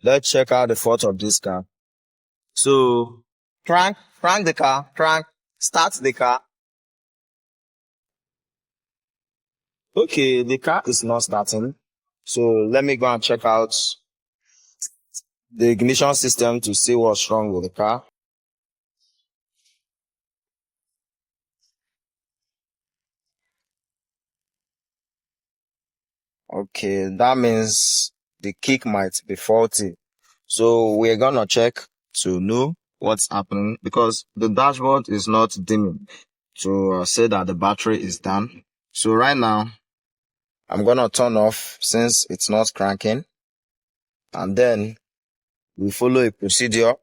Let's check out the fault of this car. So crank the car, start the car. Okay, the car is not starting. So let me go and check out the ignition system to see what's wrong with the car. Okay, that means the kick might be faulty. So we're gonna check to know what's happening because the dashboard is not dimming to say that the battery is down. So right now, I'm gonna turn off since it's not cranking, and then we follow a procedure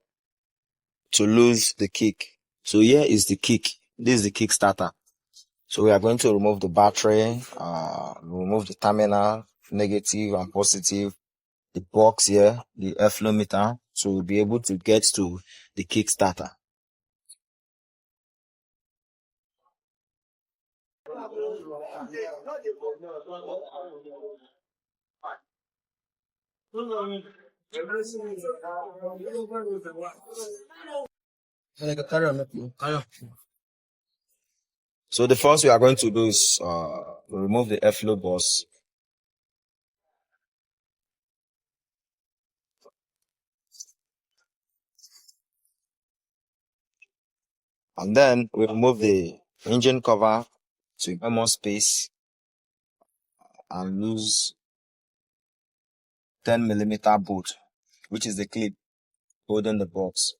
to lose the kick. So here is the kick. This is the kick starter. So we are going to remove the battery, remove the terminal, negative and positive, the box here, the airflow meter, to be able to get to the Kickstarter. So the first we are going to do is remove the airflow bus. And then we remove the engine cover to get more space and lose 10mm bolt, which is the clip holding the box.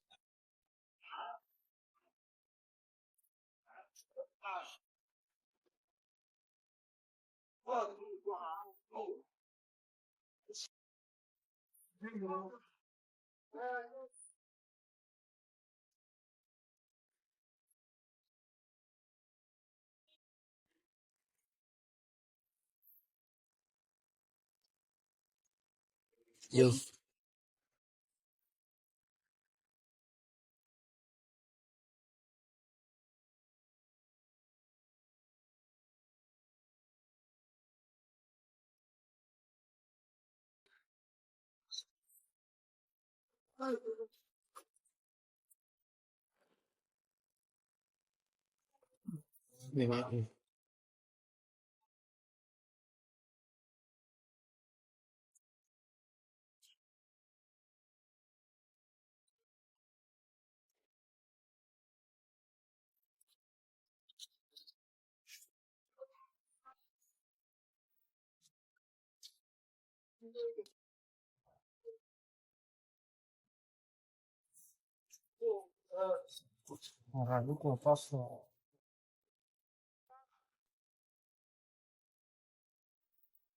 Yo.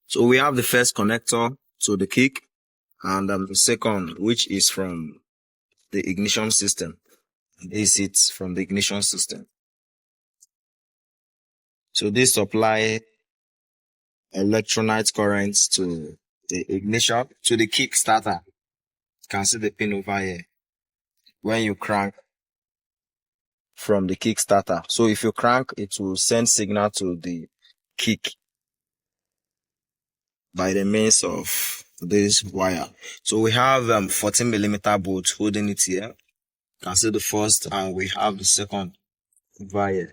So we have the first connector to the kick and the second, which is from the ignition system. This is from the ignition system. So this supply electrolyte currents to the ignition, to the kick starter. You can see the pin over here. When you crank from the kick starter. So if you crank, it will send signal to the kick by the means of this wire. So we have 14mm bolt holding it here. You can see the first and we have the second wire.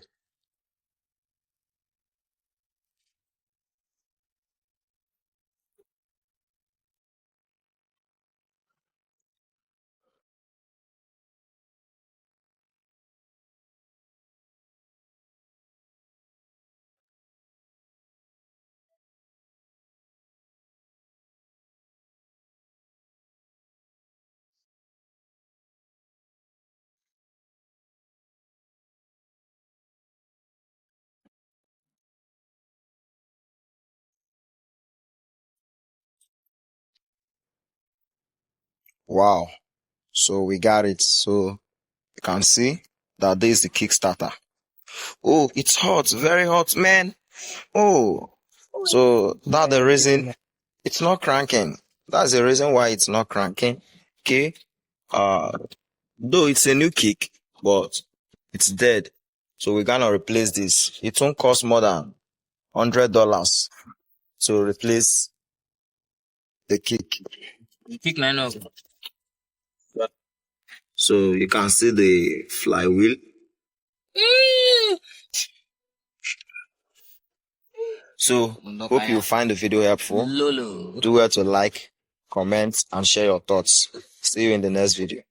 Wow. So we got it. So you can see that this is the Kickstarter. Oh, it's hot, very hot, man. Oh, so that's the reason it's not cranking. That's the reason why it's not cranking. Okay. Though it's a new kick, but it's dead. So we're gonna replace this. It won't cost more than $100 to replace the kick. Kick line up. So you can see the flywheel. So hope you find the video helpful. Do well to like, comment, and share your thoughts. See you in the next video.